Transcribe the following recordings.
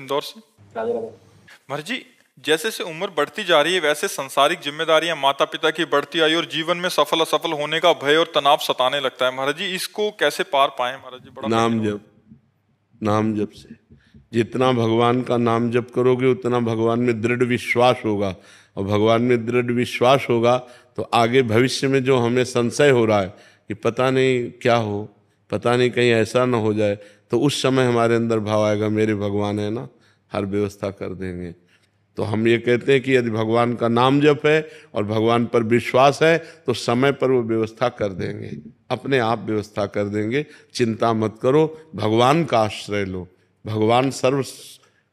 इंदौर से। राधे राधे। महाराज जी, जैसे से उम्र बढ़ती जा रही है वैसे संसारिक जिम्मेदारियां, माता पिता की बढ़ती आयु और जीवन में सफल असफल होने का भय और तनाव सताने लगता है। महाराज जी, इसको कैसे पार पाएं? महाराज जी, बड़ा नाम कठिन जप, नाम जप से जितना भगवान का नाम जप करोगे उतना भगवान में दृढ़ विश्वास होगा, और भगवान में दृढ़ विश्वास होगा तो आगे भविष्य में जो हमें संशय हो रहा है कि पता नहीं क्या हो, पता नहीं कहीं ऐसा ना हो जाए, तो उस समय हमारे अंदर भाव आएगा मेरे भगवान है ना, हर व्यवस्था कर देंगे। तो हम ये कहते हैं कि यदि भगवान का नाम जप है और भगवान पर विश्वास है तो समय पर वो व्यवस्था कर देंगे, अपने आप व्यवस्था कर देंगे। चिंता मत करो, भगवान का आश्रय लो, भगवान सर्व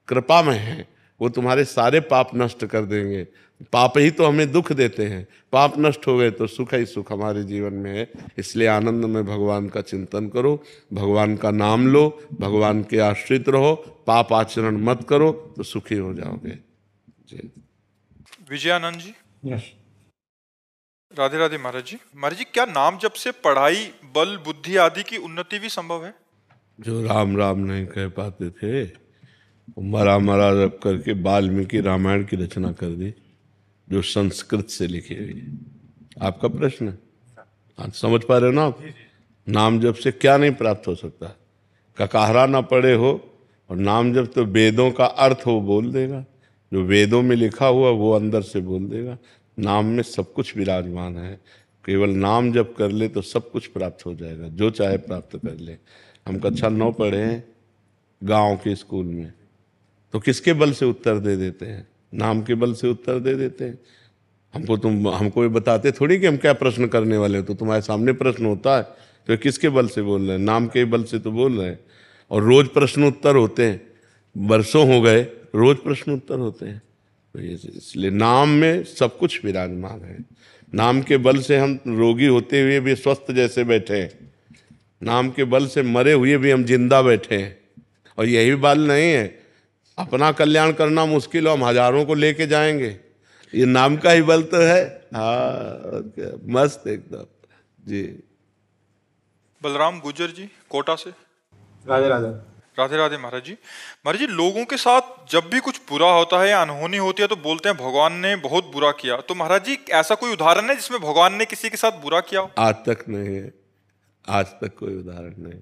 कृपामय है, वो तुम्हारे सारे पाप नष्ट कर देंगे। पाप ही तो हमें दुख देते हैं, पाप नष्ट हो गए तो सुख ही सुख हमारे जीवन में है। इसलिए आनंद में भगवान का चिंतन करो, भगवान का नाम लो, भगवान के आश्रित रहो, पाप आचरण मत करो तो सुखी हो जाओगे। विजयानंद जी। यस। राधे राधे महाराज जी। महाराज जी, क्या नाम जप से पढ़ाई, बल, बुद्धि आदि की उन्नति भी संभव है? जो राम राम नहीं कह पाते थे वो मरा मरा जप करके वाल्मीकि रामायण की रचना कर दी, जो संस्कृत से लिखी हुई है। आपका प्रश्न है, आज समझ पा रहे हो ना आप? नाम जप से क्या नहीं प्राप्त हो सकता? ककाहरा ना पढ़े हो और नाम जप तो वेदों का अर्थ वो बोल देगा, जो वेदों में लिखा हुआ वो अंदर से बोल देगा। नाम में सब कुछ विराजमान है, केवल नाम जप कर ले तो सब कुछ प्राप्त हो जाएगा, जो चाहे प्राप्त कर ले। हम कक्षा 9 पढ़े हैं गांव के स्कूल में, तो किसके बल से उत्तर दे देते हैं? नाम के बल से उत्तर दे देते हैं। हमको ये बताते थोड़ी कि हम क्या प्रश्न करने वाले हो, तो तुम्हारे सामने प्रश्न होता है तो किसके बल से बोल रहे हैं? नाम के बल से तो बोल रहे हैं। और रोज प्रश्न उत्तर होते हैं, वर्षों हो गए रोज प्रश्न उत्तर होते हैं। तो इसलिए नाम में सब कुछ विराजमान है। नाम के बल से हम रोगी होते हुए भी स्वस्थ जैसे बैठे हैं, नाम के बल से मरे हुए भी हम जिंदा बैठे हैं। और यही बल नहीं है, अपना कल्याण करना मुश्किल हो, हम हजारों को लेके जाएंगे, ये नाम का ही बल तो है। हाँ, मस्त एकदम जी। बलराम गुजर जी, कोटा से। राधे राधे। राधे राधे महाराज जी। महाराज जी, लोगों के साथ जब भी कुछ बुरा होता है या अनहोनी होती है तो बोलते हैं भगवान ने बहुत बुरा किया। तो महाराज जी, ऐसा कोई उदाहरण है जिसमें भगवान ने किसी के साथ बुरा किया हो? आज तक नहीं है, आज तक कोई उदाहरण नहीं।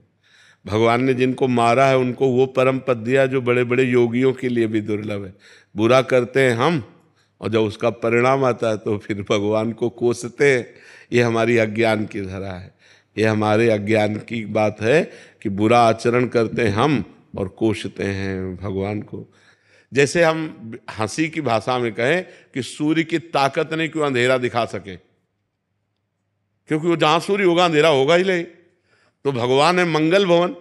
भगवान ने जिनको मारा है उनको वो परम पद दिया जो बड़े बड़े योगियों के लिए भी दुर्लभ है। बुरा करते हैं हम और जब उसका परिणाम आता है तो फिर भगवान को कोसते हैं। ये हमारी अज्ञान की धरा है, ये हमारे अज्ञान की बात है कि बुरा आचरण करते हैं हम और कोसते हैं भगवान को। जैसे हम हंसी की भाषा में कहें कि सूर्य की ताकत नहीं क्यों अंधेरा दिखा सके, क्योंकि वो जहां सूर्य होगा अंधेरा होगा ही नहीं। तो भगवान है मंगल भवन,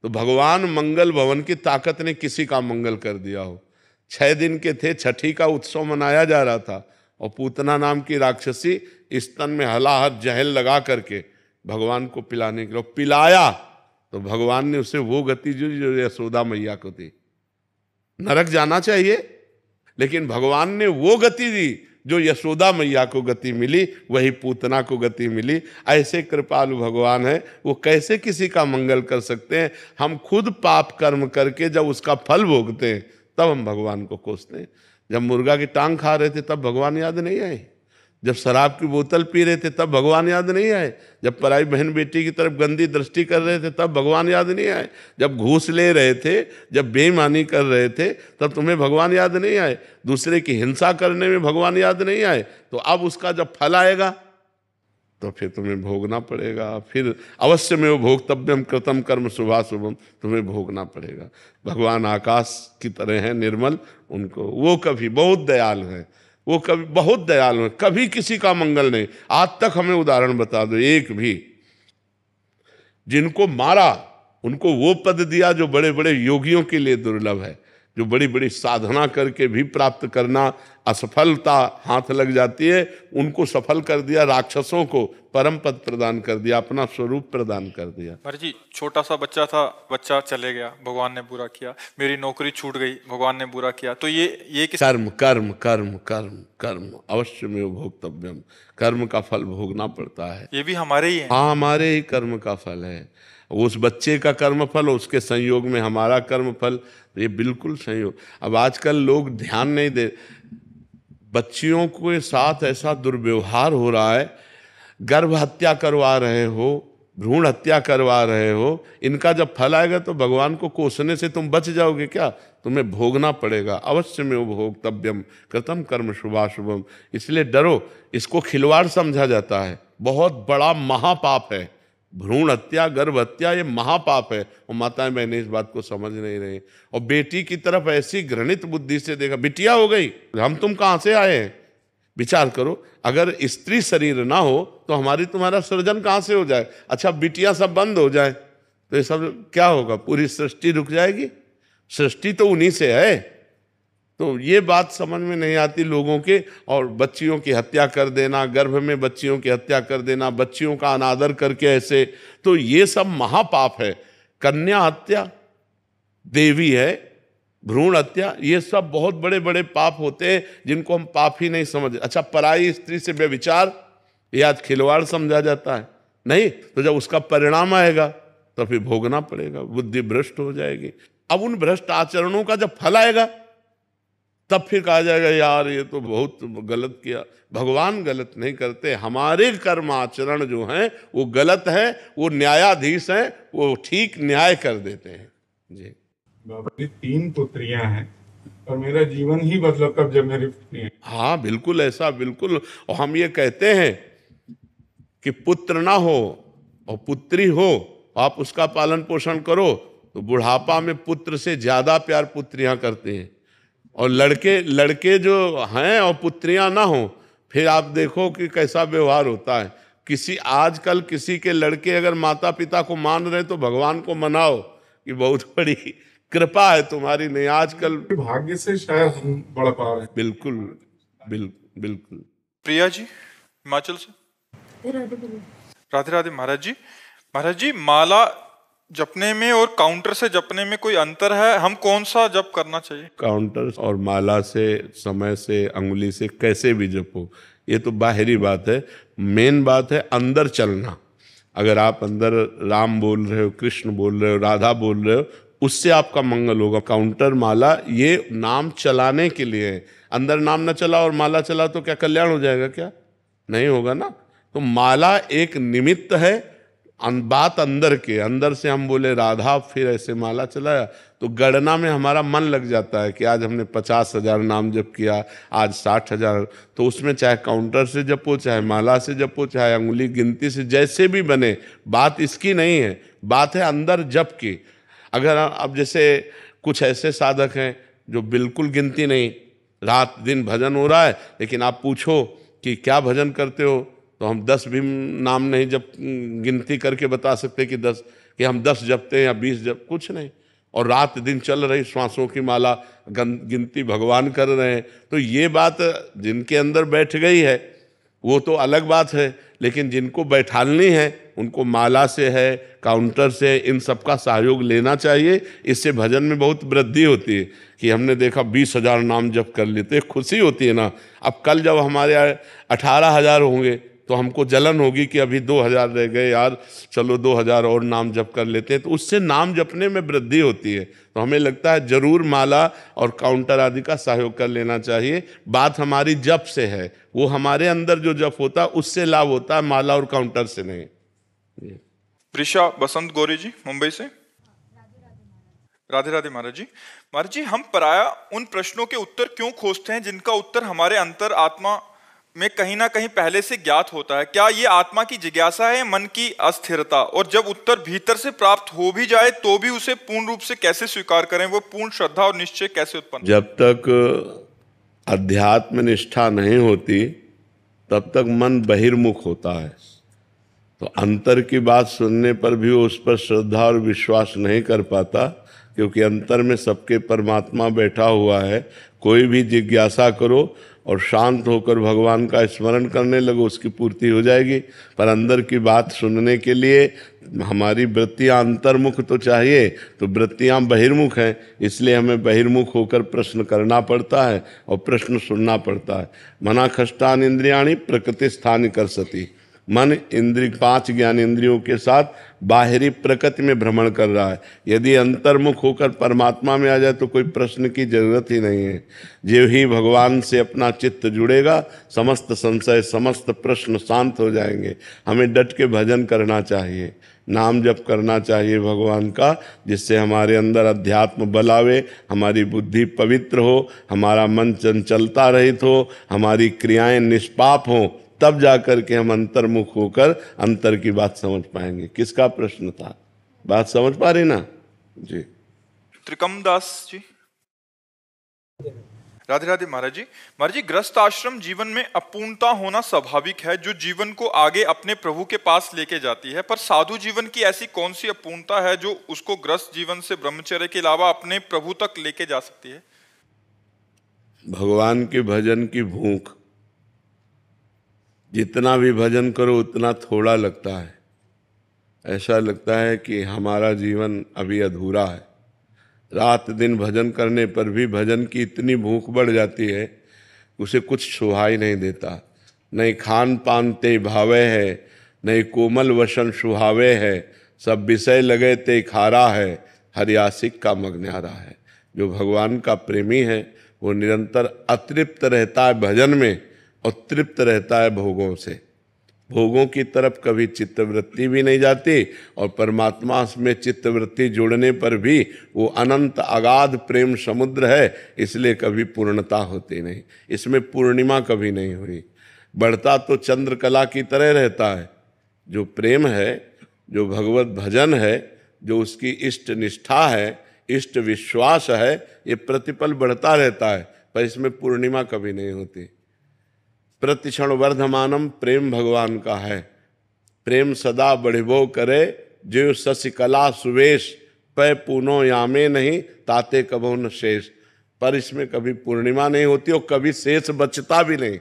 तो भगवान मंगल भवन की ताकत ने किसी का मंगल कर दिया हो। 6 दिन के थे, छठी का उत्सव मनाया जा रहा था और पूतना नाम की राक्षसी स्तन में हलाहट जहल लगा करके भगवान को पिलाने के लिए पिलाया, तो भगवान ने उसे वो गति जो यशोदा मैया को दी। नरक जाना चाहिए, लेकिन भगवान ने वो गति दी जो यशोदा मैया को गति मिली, वही पूतना को गति मिली। ऐसे कृपालु भगवान है, वो कैसे किसी का मंगल कर सकते हैं? हम खुद पाप कर्म करके जब उसका फल भोगते हैं तब हम भगवान को कोसते हैं। जब मुर्गा की टांग खा रहे थे तब भगवान याद नहीं आए? जब शराब की बोतल पी रहे थे तब भगवान याद नहीं आए? जब पराई बहन बेटी की तरफ गंदी दृष्टि कर रहे थे तब भगवान याद नहीं आए? जब घूस ले रहे थे, जब बेईमानी कर रहे थे तब तुम्हें भगवान याद नहीं आए? दूसरे की हिंसा करने में भगवान याद नहीं आए? तो अब उसका जब फल आएगा तो फिर तुम्हें भोगना पड़ेगा। फिर अवश्य में वो भोक्तव्यम कृतम कर्म शुभाशुभम, तुम्हें भोगना पड़ेगा। भगवान आकाश की तरह है निर्मल, उनको वो कभी बहुत दयालु हैं, वो कभी बहुत दयालु हैं, कभी किसी का मंगल नहीं। आज तक हमें उदाहरण बता दो एक भी, जिनको मारा उनको वो पद दिया जो बड़े बड़े योगियों के लिए दुर्लभ है, जो बड़ी बड़ी साधना करके भी प्राप्त करना असफलता हाथ लग जाती है, उनको सफल कर दिया। राक्षसों को परम पद प्रदान कर दिया, अपना स्वरूप प्रदान कर दिया। महाराज जी, छोटा सा बच्चा था, बच्चा चले गया, भगवान ने बुरा किया। मेरी नौकरी छूट गई, भगवान ने बुरा किया। तो ये किस कर्म कर्म कर्म कर्म कर्म अवश्य में भोक्तव्यम, कर्म का फल भोगना पड़ता है। ये भी हमारे ही है। हाँ, हमारे ही कर्म का फल है। उस बच्चे का कर्मफल, उसके संयोग में हमारा कर्मफल, ये बिल्कुल संयोग। अब आजकल लोग ध्यान नहीं दे, बच्चियों के साथ ऐसा दुर्व्यवहार हो रहा है, गर्भ हत्या करवा रहे हो, भ्रूण हत्या करवा रहे हो, इनका जब फल आएगा तो भगवान को कोसने से तुम बच जाओगे क्या? तुम्हें भोगना पड़ेगा। अवश्य में भोक्तव्यम कृतम कर्म शुभाशुभम। इसलिए डरो। इसको खिलवाड़ समझा जाता है, बहुत बड़ा महापाप है भ्रूण हत्या, गर्भ हत्या, ये महापाप है। और माताएं बहनें इस बात को समझ नहीं रही। और बेटी की तरफ ऐसी घृणित बुद्धि से देखा, बिटिया हो गई, हम तुम कहाँ से आए हैं? विचार करो, अगर स्त्री शरीर ना हो तो हमारी तुम्हारा सृजन कहाँ से हो जाए? अच्छा, बिटिया सब बंद हो जाए तो ये सब क्या होगा? पूरी सृष्टि रुक जाएगी। सृष्टि तो उन्हीं से है। तो ये बात समझ में नहीं आती लोगों के। और बच्चियों की हत्या कर देना, गर्भ में बच्चियों की हत्या कर देना, बच्चियों का अनादर करके ऐसे, तो ये सब महापाप है। कन्या हत्या देवी है, भ्रूण हत्या, ये सब बहुत बड़े बड़े पाप होते हैं जिनको हम पाप ही नहीं समझ। अच्छा, पराई स्त्री से व्यभिचार, ये आज खिलवाड़ समझा जाता है? नहीं, तो जब उसका परिणाम आएगा तो फिर भोगना पड़ेगा, बुद्धि भ्रष्ट हो जाएगी। अब उन भ्रष्ट आचरणों का जब फल आएगा तब फिर कहा जाएगा यार ये तो बहुत गलत किया। भगवान गलत नहीं करते, हमारे कर्म आचरण जो हैं वो गलत है, वो न्यायाधीश हैं, वो ठीक न्याय कर देते हैं। जी बाबा जी, 3 पुत्रियां हैं और मेरा जीवन ही बदला तब जब मेरी पुत्री। हाँ बिल्कुल ऐसा, बिल्कुल। और हम ये कहते हैं कि पुत्र ना हो और पुत्री हो, आप उसका पालन पोषण करो तो बुढ़ापा में पुत्र से ज्यादा प्यार पुत्रियां करती हैं। और लड़के जो हैं और पुत्रियां ना हो, फिर आप देखो कि कैसा व्यवहार होता है। आजकल किसी के लड़के अगर माता पिता को मान रहे तो भगवान को मनाओ कि बहुत बड़ी कृपा है तुम्हारी। नहीं, आजकल भाग्य से शायद हम बढ़ पा रहे हैं। बिल्कुल बिल्कुल बिल्कुल। प्रिया जी हिमाचल से। राधे राधे महाराज जी, माला जपने में और काउंटर से जपने में कोई अंतर है? हम कौन सा जप करना चाहिए? काउंटर और माला से, समय से, अंगुली से, कैसे भी जपो, ये तो बाहरी बात है। मेन बात है अंदर चलना। अगर आप अंदर राम बोल रहे हो, कृष्ण बोल रहे हो, राधा बोल रहे हो, उससे आपका मंगल होगा। काउंटर माला ये नाम चलाने के लिए है। अंदर नाम न चला और माला चला तो क्या कल्याण हो जाएगा? क्या नहीं होगा ना। तो माला एक निमित्त है, बात अंदर के। अंदर से हम बोले राधा, फिर ऐसे माला चलाया तो गणना में हमारा मन लग जाता है कि आज हमने 50,000 नाम जप किया, आज 60,000। तो उसमें चाहे काउंटर से जपो, चाहे माला से जपो, चाहे अंगुली गिनती से, जैसे भी बने, बात इसकी नहीं है, बात है अंदर जप की। अगर अब जैसे कुछ ऐसे साधक हैं जो बिल्कुल गिनती नहीं, रात दिन भजन हो रहा है, लेकिन आप पूछो कि क्या भजन करते हो तो हम 10 भी नाम नहीं जब गिनती करके बता सकते कि 10, कि हम 10 जपते हैं या 20 जप, कुछ नहीं। और रात दिन चल रही श्वासों की माला, गिनती भगवान कर रहे हैं। तो ये बात जिनके अंदर बैठ गई है वो तो अलग बात है, लेकिन जिनको बैठालनी है उनको माला से है, काउंटर से, इन सब का सहयोग लेना चाहिए। इससे भजन में बहुत वृद्धि होती है कि हमने देखा 20,000 नाम जप कर लेते, खुशी होती है ना। अब कल जब हमारे 18,000 होंगे तो हमको जलन होगी कि अभी 2,000 रह गए यार, चलो 2,000 और नाम जप कर लेते हैं। तो उससे नाम जपने में वृद्धि होती है। तो हमें लगता है जरूर माला और काउंटर आदि का सहयोग कर लेना चाहिए। बात हमारी जप से है, वो हमारे अंदर जो जप होता है उससे लाभ होता है, माला और काउंटर से नहीं। प्रिशा बसंत गौरी जी मुंबई से। राधे राधे महाराज जी, हम पराया उन प्रश्नों के उत्तर क्यों खोजते हैं जिनका उत्तर हमारे अंतर आत्मा में कहीं ना कहीं पहले से ज्ञात होता है? क्या ये आत्मा की जिज्ञासा है, मन की अस्थिरता? और जब उत्तर भीतर से प्राप्त हो भी जाए तो भी उसे पूर्ण रूप से कैसे स्वीकार करें? वो पूर्ण श्रद्धा और निश्चय कैसे उत्पन्न? जब तक अध्यात्म निष्ठा नहीं होती तब तक मन बहिर्मुख होता है। तो अंतर की बात सुनने पर भी वो उस पर श्रद्धा और विश्वास नहीं कर पाता, क्योंकि अंतर में सबके परमात्मा बैठा हुआ है। कोई भी जिज्ञासा करो और शांत होकर भगवान का स्मरण करने लगो, उसकी पूर्ति हो जाएगी। पर अंदर की बात सुनने के लिए हमारी वृत्तियाँ अंतर्मुख तो चाहिए, तो वृत्तियाँ बहिर्मुख हैं, इसलिए हमें बहिर्मुख होकर प्रश्न करना पड़ता है और प्रश्न सुनना पड़ता है। मना खष्टान इंद्रियाणी प्रकृति स्थान कर सती। मन इंद्रिय 5 ज्ञानेंद्रियों के साथ बाहरी प्रकृति में भ्रमण कर रहा है। यदि अंतर्मुख होकर परमात्मा में आ जाए तो कोई प्रश्न की जरूरत ही नहीं है। जो ही भगवान से अपना चित्त जुड़ेगा, समस्त संशय समस्त प्रश्न शांत हो जाएंगे। हमें डट के भजन करना चाहिए, नाम जप करना चाहिए भगवान का, जिससे हमारे अंदर अध्यात्म बल आवे, हमारी बुद्धि पवित्र हो, हमारा मन चंचलता रहित हो, हमारी क्रियाएं निष्पाप हों, तब जाकर के हम अंतर्मुख होकर अंतर की बात समझ पाएंगे। किसका प्रश्न था? बात समझ पा रही ना जी? त्रिकम दास जी। राधे राधे महाराज जी। महाराज जी, ग्रस्त आश्रम जीवन में अपूर्णता होना स्वाभाविक है, जो जीवन को आगे अपने प्रभु के पास लेके जाती है, पर साधु जीवन की ऐसी कौन सी अपूर्णता है जो उसको ग्रस्त जीवन से ब्रह्मचर्य के अलावा अपने प्रभु तक लेके जा सकती है? भगवान के भजन की भूख। जितना भी भजन करो उतना थोड़ा लगता है। ऐसा लगता है कि हमारा जीवन अभी अधूरा है। रात दिन भजन करने पर भी भजन की इतनी भूख बढ़ जाती है, उसे कुछ शोभा ही नहीं देता। नहीं खान पान ते भावे है, नहीं कोमल वसन सुहावे है, सब विषय लगे ते खारा है, हरियासिक का मग्न्यारा है। जो भगवान का प्रेमी है वो निरंतर अतृप्त रहता है भजन में और तृप्त रहता है भोगों से। भोगों की तरफ कभी चित्तवृत्ति भी नहीं जाती, और परमात्मा में चित्तवृत्ति जोड़ने पर भी वो अनंत अगाध प्रेम समुद्र है, इसलिए कभी पूर्णता होती नहीं। इसमें पूर्णिमा कभी नहीं हुई। बढ़ता तो चंद्रकला की तरह रहता है। जो प्रेम है, जो भगवत भजन है, जो उसकी इष्ट निष्ठा है, इष्ट विश्वास है, ये प्रतिपल बढ़ता रहता है, पर इसमें पूर्णिमा कभी नहीं होती। प्रतिक्षण वर्धमानम प्रेम भगवान का है। प्रेम सदा बढ़िबो करे, जो शशिकला सुवेश, पै पूनो यामे नहीं, ताते कबो न शेष। पर इसमें कभी पूर्णिमा नहीं होती और कभी शेष बचता भी नहीं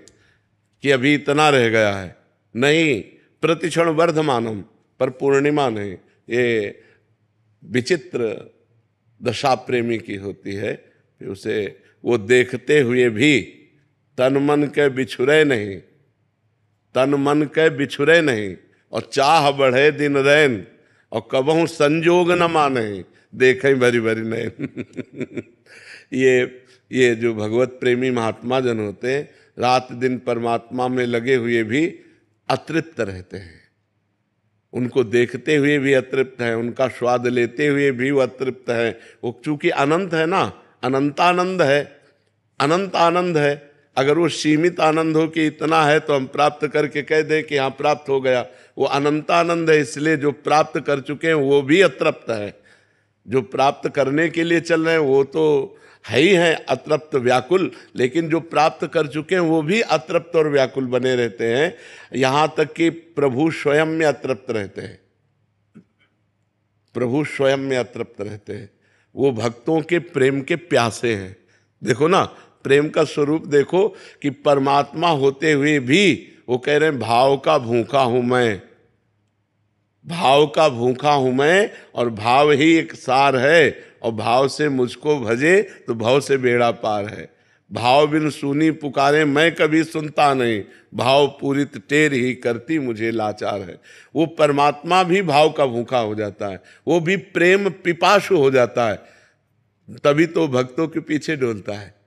कि अभी इतना रह गया है। नहीं, प्रतिक्षण वर्धमानम, पर पूर्णिमा नहीं। ये विचित्र दशा प्रेमी की होती है। फिर उसे वो देखते हुए भी तन मन के बिछुरे नहीं, तन मन के बिछुरे नहीं, और चाह बढ़े दिन रैन, और कबहू संजोग न माने, देखें भरी भरी नैन। ये जो भगवत प्रेमी महात्मा जन होते हैं, रात दिन परमात्मा में लगे हुए भी अतृप्त रहते हैं। उनको देखते हुए भी अतृप्त है, उनका स्वाद लेते हुए भी वो अतृप्त है। वो चूंकि अनंत है ना, अनंतानंद है, अनंत आनंद है। अगर वो सीमित आनंद हो कि इतना है तो हम प्राप्त करके कह दें कि हाँ प्राप्त हो गया, वो अनंतानंद है। इसलिए जो प्राप्त कर चुके हैं वो भी अतृप्त है। जो प्राप्त करने के लिए चल रहे हैं वो तो है ही है अतृप्त व्याकुल, लेकिन जो प्राप्त कर चुके हैं वो भी अतृप्त और व्याकुल बने रहते हैं। यहाँ तक कि प्रभु स्वयं में अतृप्त रहते हैं। प्रभु स्वयं में अतृप्त रहते हैं। वो भक्तों के प्रेम के प्यासे हैं। देखो ना, प्रेम का स्वरूप देखो कि परमात्मा होते हुए भी वो कह रहे हैं भाव का भूखा हूं मैं, भाव का भूखा हूं मैं, और भाव ही एक सार है, और भाव से मुझको भजे तो भाव से बेड़ा पार है। भाव बिन सुनी पुकारे मैं कभी सुनता नहीं, भाव पूरित टेर ही करती मुझे लाचार है। वो परमात्मा भी भाव का भूखा हो जाता है, वो भी प्रेम पिपासु हो जाता है, तभी तो भक्तों के पीछे डोलता है।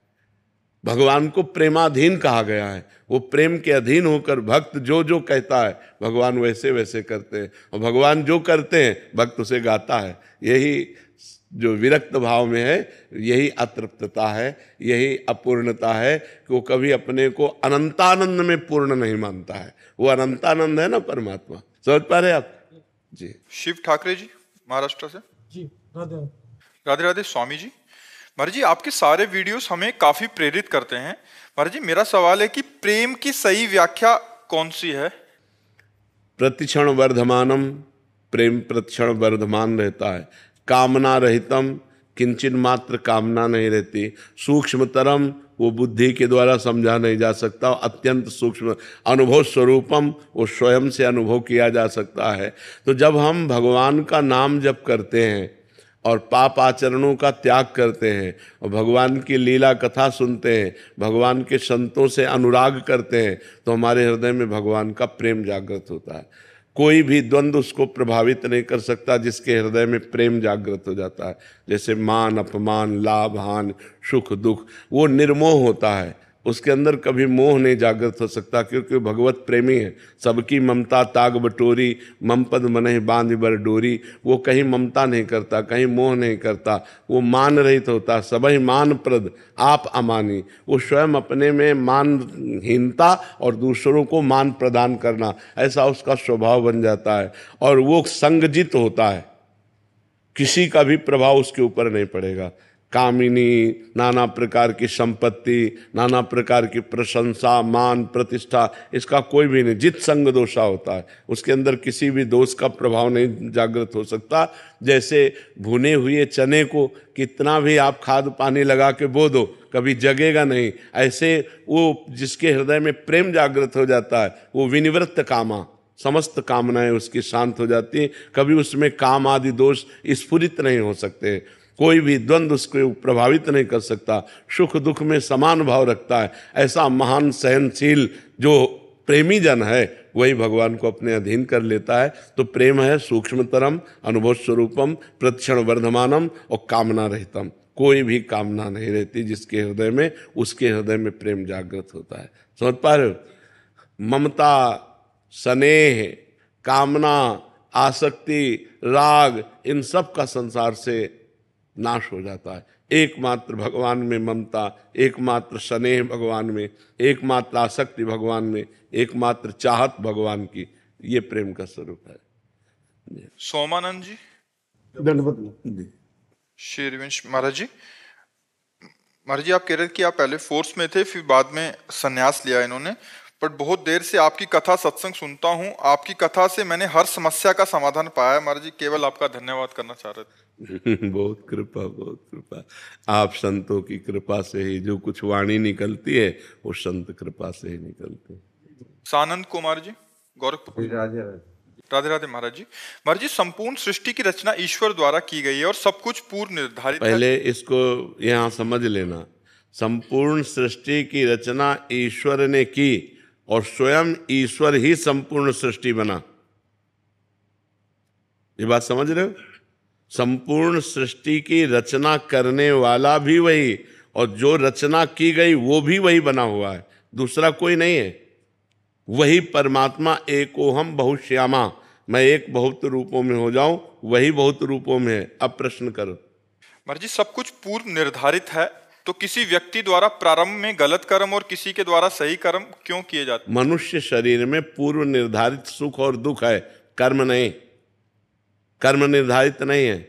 भगवान को प्रेमाधीन कहा गया है। वो प्रेम के अधीन होकर भक्त जो जो कहता है भगवान वैसे वैसे करते हैं, और भगवान जो करते हैं भक्त उसे गाता है। यही जो विरक्त भाव में है, यही अतृप्तता है, यही अपूर्णता है कि वो कभी अपने को अनंतानंद में पूर्ण नहीं मानता है। वो अनंतानंद है ना परमात्मा। समझ पा रहे आप जी? शिव ठाकरे जी महाराष्ट्र से। जी राधे राधे राधे स्वामी जी। महाराज जी, आपके सारे वीडियोस हमें काफी प्रेरित करते हैं। महाराज जी, मेरा सवाल है कि प्रेम की सही व्याख्या कौन सी है? प्रतिक्षण वर्धमानम, प्रेम प्रतिक्षण वर्धमान रहता है। कामना रहितम, किंचन मात्र कामना नहीं रहती। सूक्ष्मतरम, वो बुद्धि के द्वारा समझा नहीं जा सकता। अत्यंत सूक्ष्म अनुभव स्वरूपम, वो स्वयं से अनुभव किया जा सकता है। तो जब हम भगवान का नाम जप करते हैं और पाप आचरणों का त्याग करते हैं और भगवान की लीला कथा सुनते हैं, भगवान के संतों से अनुराग करते हैं, तो हमारे हृदय में भगवान का प्रेम जागृत होता है। कोई भी द्वंद्व उसको प्रभावित नहीं कर सकता जिसके हृदय में प्रेम जागृत हो जाता है। जैसे मान अपमान, लाभ हानि, सुख दुख, वो निर्मोह होता है, उसके अंदर कभी मोह नहीं जागृत हो सकता, क्योंकि भगवत प्रेमी है। सबकी ममता ताग बटोरी, मम पद मनहि बांध बर डोरी। वो कहीं ममता नहीं करता, कहीं मोह नहीं करता, वो मान रहित होता। सबहि मान प्रद आप अमानी। वो स्वयं अपने में मानहीनता और दूसरों को मान प्रदान करना, ऐसा उसका स्वभाव बन जाता है। और वो संगजित होता है, किसी का भी प्रभाव उसके ऊपर नहीं पड़ेगा। कामिनी, नाना प्रकार की संपत्ति, नाना प्रकार की प्रशंसा, मान प्रतिष्ठा, इसका कोई भी नहीं। जित संग दोषा होता है, उसके अंदर किसी भी दोष का प्रभाव नहीं जागृत हो सकता। जैसे भुने हुए चने को कितना भी आप खाद पानी लगा के बो दो, कभी जगेगा नहीं। ऐसे वो जिसके हृदय में प्रेम जागृत हो जाता है, वो विनिवृत्त कामा, समस्त कामनाएं उसकी शांत हो जाती हैं। कभी उसमें काम आदि दोष स्फुरित नहीं हो सकते। कोई भी द्वंद्व उसको प्रभावित नहीं कर सकता। सुख दुख में समान भाव रखता है। ऐसा महान सहनशील जो प्रेमी जन है, वही भगवान को अपने अधीन कर लेता है। तो प्रेम है सूक्ष्मतरम, अनुभव स्वरूपम, प्रतिक्षण वर्धमानम और कामना रहितम। कोई भी कामना नहीं रहती जिसके हृदय में, उसके हृदय में प्रेम जागृत होता है। समझ पा रहे हो? ममता, स्नेह, कामना, आसक्ति, राग, इन सब का संसार से नाश हो जाता है। एकमात्र भगवान में ममता, एकमात्र स्नेह भगवान में, एकमात्र आसक्ति भगवान में, एकमात्र चाहत भगवान की, ये प्रेम का स्वरूप है। सोमानंद जी, दंडवत शेरवंश महाराज जी। महाराज जी, आप कह रहे थे कि आप पहले फोर्स में थे, फिर बाद में संन्यास लिया इन्होंने, बट बहुत देर से आपकी कथा सत्संग सुनता हूँ। आपकी कथा से मैंने हर समस्या का समाधान पाया। महाराज जी, केवल आपका धन्यवाद करना चाह रहे थे। बहुत कृपा, बहुत कृपा। आप संतों की कृपा से ही जो कुछ वाणी निकलती है, वो संत कृपा से ही निकलती है। सानंद कुमार जी, गोरखपुर। राधे राधे महाराज जी। महाराज जी, संपूर्ण सृष्टि की रचना ईश्वर द्वारा की गई है और सब कुछ पूर्व निर्धारित है। पहले इसको यहाँ समझ लेना, संपूर्ण सृष्टि की रचना ईश्वर ने की और स्वयं ईश्वर ही संपूर्ण सृष्टि बना। ये बात समझ रहे हो? संपूर्ण सृष्टि की रचना करने वाला भी वही, और जो रचना की गई वो भी वही बना हुआ है, दूसरा कोई नहीं है। वही परमात्मा एकोहम बहुश्यामा, मैं एक बहुत रूपों में हो जाऊं, वही बहुत रूपों में है। अब प्रश्न करो। महाराज जी, सब कुछ पूर्व निर्धारित है, तो किसी व्यक्ति द्वारा प्रारंभ में गलत कर्म और किसी के द्वारा सही कर्म क्यों किए जाते? मनुष्य शरीर में पूर्व निर्धारित सुख और दुख है, कर्म नहीं। कर्म निर्धारित नहीं है।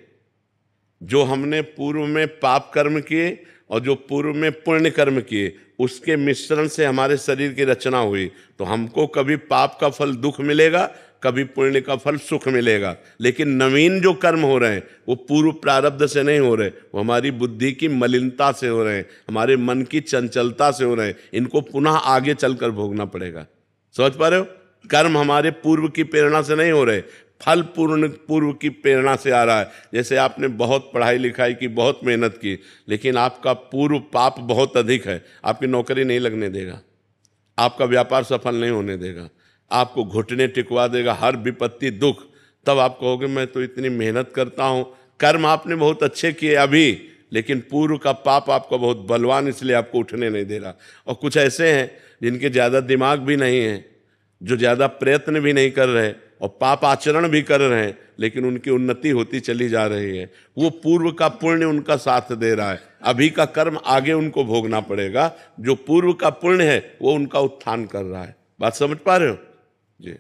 जो हमने पूर्व में पाप कर्म किए और जो पूर्व में पुण्य कर्म किए, उसके मिश्रण से हमारे शरीर की रचना हुई। तो हमको कभी पाप का फल दुख मिलेगा, कभी पुण्य का फल सुख मिलेगा। लेकिन नवीन जो कर्म हो रहे हैं वो पूर्व प्रारब्ध से नहीं हो रहे, वो हमारी बुद्धि की मलिनता से हो रहे हैं, हमारे मन की चंचलता से हो रहे हैं। इनको पुनः आगे चलकर भोगना पड़ेगा। समझ पा रहे हो? कर्म हमारे पूर्व की प्रेरणा से नहीं हो रहे, फल पूर्व की प्रेरणा से आ रहा है। जैसे आपने बहुत पढ़ाई लिखाई की, बहुत मेहनत की, लेकिन आपका पूर्व पाप बहुत अधिक है, आपकी नौकरी नहीं लगने देगा, आपका व्यापार सफल नहीं होने देगा, आपको घुटने टिकवा देगा, हर विपत्ति दुख। तब आप कहोगे मैं तो इतनी मेहनत करता हूँ। कर्म आपने बहुत अच्छे किए अभी, लेकिन पूर्व का पाप आपका बहुत बलवान, इसलिए आपको उठने नहीं दे रहा। और कुछ ऐसे हैं जिनके ज़्यादा दिमाग भी नहीं है, जो ज़्यादा प्रयत्न भी नहीं कर रहे और पाप आचरण भी कर रहे हैं, लेकिन उनकी उन्नति होती चली जा रही है। वो पूर्व का पुण्य उनका साथ दे रहा है। अभी का कर्म आगे उनको भोगना पड़ेगा। जो पूर्व का पुण्य है वो उनका उत्थान कर रहा है। बात समझ पा रहे हो जी?